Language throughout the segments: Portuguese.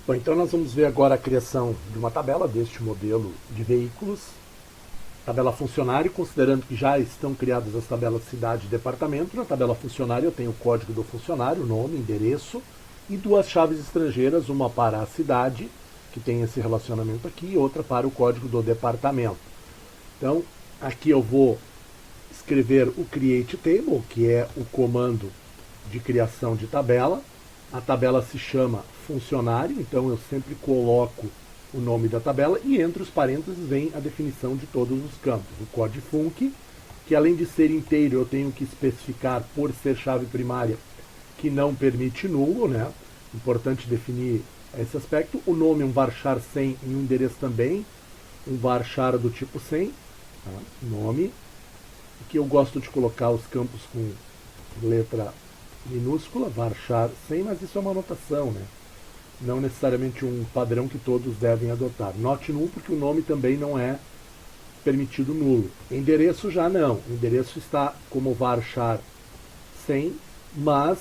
Bom, então nós vamos ver agora a criação de uma tabela deste modelo de veículos. Tabela funcionário, considerando que já estão criadas as tabelas cidade e departamento. Na tabela funcionário eu tenho o código do funcionário, nome, endereço, e duas chaves estrangeiras, uma para a cidade, que tem esse relacionamento aqui, e outra para o código do departamento. Então, aqui eu vou escrever o create table, que é o comando de criação de tabela. A tabela se chama funcionário, então eu sempre coloco o nome da tabela e entre os parênteses vem a definição de todos os campos. O código func, que além de ser inteiro eu tenho que especificar, por ser chave primária, que não permite nulo, né? Importante definir esse aspecto. O nome um varchar 100 e um endereço também, um varchar do tipo 100, tá? Nome. Aqui eu gosto de colocar os campos com letra minúscula, varchar 100, mas isso é uma anotação, né? Não necessariamente um padrão que todos devem adotar. Not null, porque o nome também não é permitido nulo. Endereço já não. O endereço está como varchar 100, mas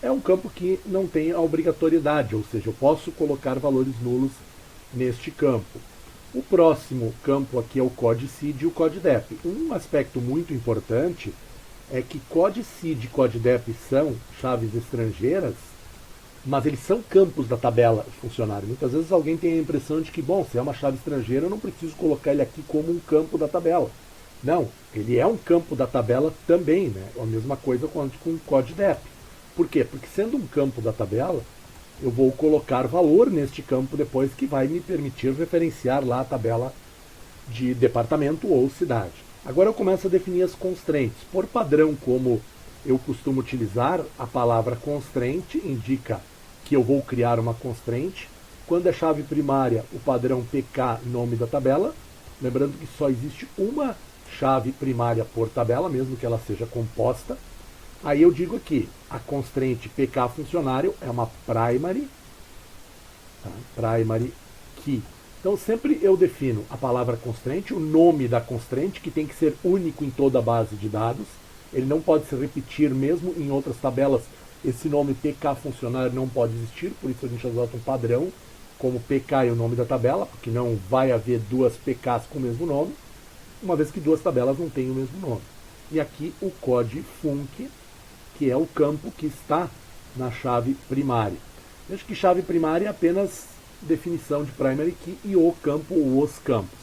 é um campo que não tem a obrigatoriedade, ou seja, eu posso colocar valores nulos neste campo. O próximo campo aqui é o codecid e o codedep. Um aspecto muito importante é que codecid e codedep são chaves estrangeiras, mas eles são campos da tabela funcionário. Muitas vezes alguém tem a impressão de que, bom, se é uma chave estrangeira, eu não preciso colocar ele aqui como um campo da tabela. Não, ele é um campo da tabela também, né? A mesma coisa com o codedep. Por quê? Porque sendo um campo da tabela, eu vou colocar valor neste campo depois que vai me permitir referenciar lá a tabela de departamento ou cidade. Agora eu começo a definir as constraints. Por padrão, como eu costumo utilizar, a palavra constraint indica que eu vou criar uma constraint. Quando é chave primária, o padrão PK, nome da tabela. Lembrando que só existe uma chave primária por tabela, mesmo que ela seja composta. Aí eu digo aqui, a constraint PK funcionário é uma primary, tá? Primary key. Então sempre eu defino a palavra constraint, o nome da constraint, que tem que ser único em toda a base de dados. Ele não pode se repetir mesmo em outras tabelas. Esse nome PK funcionário não pode existir, por isso a gente adota um padrão, como PK é o nome da tabela, porque não vai haver duas PKs com o mesmo nome, uma vez que duas tabelas não têm o mesmo nome. E aqui o code func, que é o campo que está na chave primária. Veja que chave primária é apenas definição de primary key e o campo ou os campos.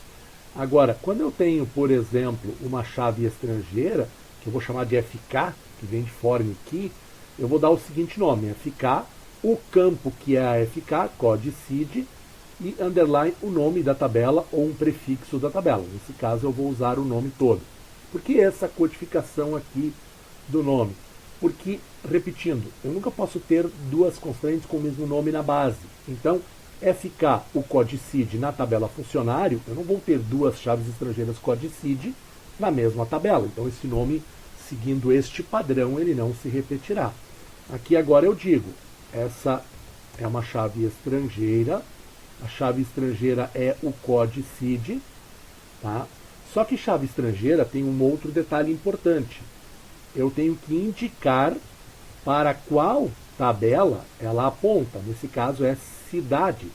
Agora, quando eu tenho, por exemplo, uma chave estrangeira, que eu vou chamar de FK, que vem de foreign key, eu vou dar o seguinte nome, FK, o campo que é a FK, codecid, e underline o nome da tabela ou um prefixo da tabela. Nesse caso eu vou usar o nome todo. Por que essa codificação aqui do nome? Porque, repetindo, eu nunca posso ter duas constraints com o mesmo nome na base. Então, FK, o codecid na tabela funcionário, eu não vou ter duas chaves estrangeiras codecid na mesma tabela. Então esse nome, seguindo este padrão, ele não se repetirá. Aqui agora eu digo, essa é uma chave estrangeira, a chave estrangeira é o codecid, tá? Só que chave estrangeira tem um outro detalhe importante. Eu tenho que indicar para qual tabela ela aponta. Nesse caso é cidade.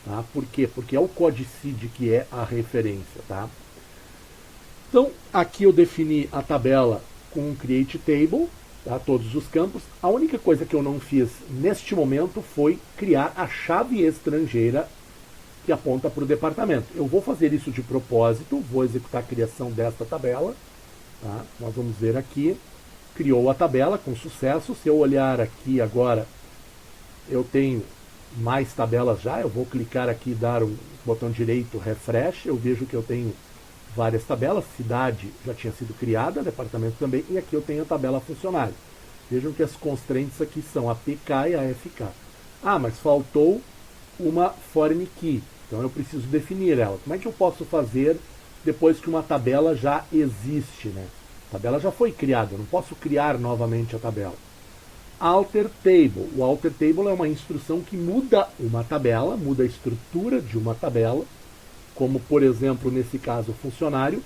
Tá? Por quê? Porque é o codecid que é a referência. Tá? Então, aqui eu defini a tabela com um create table, tá? Todos os campos. A única coisa que eu não fiz neste momento foi criar a chave estrangeira que aponta para o departamento. Eu vou fazer isso de propósito, vou executar a criação desta tabela. Tá? Nós vamos ver aqui, criou a tabela com sucesso. Se eu olhar aqui agora, eu tenho mais tabelas já. Eu vou clicar aqui e dar um botão direito, refresh. Eu vejo que eu tenho várias tabelas. Cidade já tinha sido criada, departamento também, e aqui eu tenho a tabela funcionário. Vejam que as constraints aqui são a PK e a FK. Ah, mas faltou uma foreign key. Então eu preciso definir ela. Como é que eu posso fazer depois que uma tabela já existe, né? A tabela já foi criada, eu não posso criar novamente a tabela. Alter table. O alter table é uma instrução que muda uma tabela, muda a estrutura de uma tabela, como por exemplo, nesse caso, o funcionário.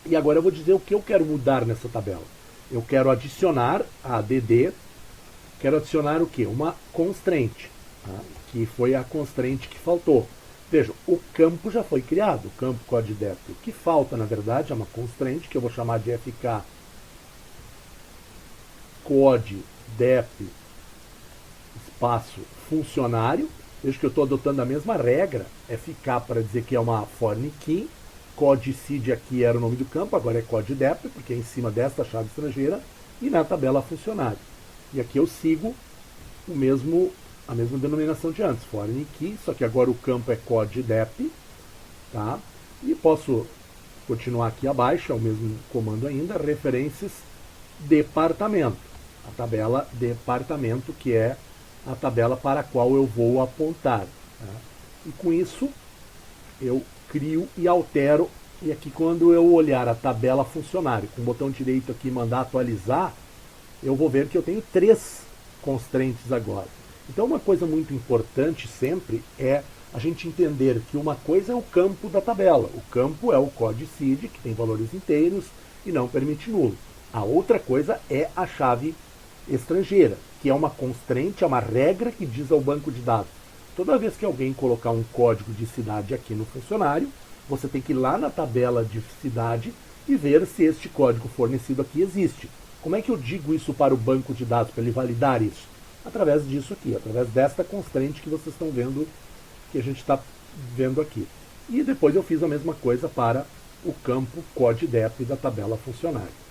E agora eu vou dizer o que eu quero mudar nessa tabela. Eu quero adicionar a ADD, quero adicionar o quê? Uma constraint. tá? Que foi a constraint que faltou. Veja, o campo já foi criado, o campo CodeDep. O que falta, na verdade, é uma constraint que eu vou chamar de FK CodeDep espaço funcionário. Veja que eu estou adotando a mesma regra, FK para dizer que é uma foreign key, CodeSeed aqui era o nome do campo, agora é CodeDep, porque é em cima desta chave estrangeira, e na tabela funcionário. E aqui eu sigo a mesma denominação de antes, foreign key, só que agora o campo é CodeDep, tá? E posso continuar aqui abaixo, é o mesmo comando ainda, referências departamento, a tabela departamento, que é a tabela para a qual eu vou apontar. Tá? E com isso eu crio e altero, e aqui quando eu olhar a tabela funcionário, com o botão direito aqui mandar atualizar, eu vou ver que eu tenho 3 constraints agora. Então uma coisa muito importante sempre é a gente entender que uma coisa é o campo da tabela. O campo é o CodeSeed, que tem valores inteiros e não permite nulo. A outra coisa é a chave estrangeira, que é uma constraint, é uma regra que diz ao banco de dados: toda vez que alguém colocar um código de cidade aqui no funcionário, você tem que ir lá na tabela de cidade e ver se este código fornecido aqui existe. Como é que eu digo isso para o banco de dados, para ele validar isso? Através disso aqui, através desta constraint que vocês estão vendo, que a gente está vendo aqui. E depois eu fiz a mesma coisa para o campo CodeDep da tabela funcionário.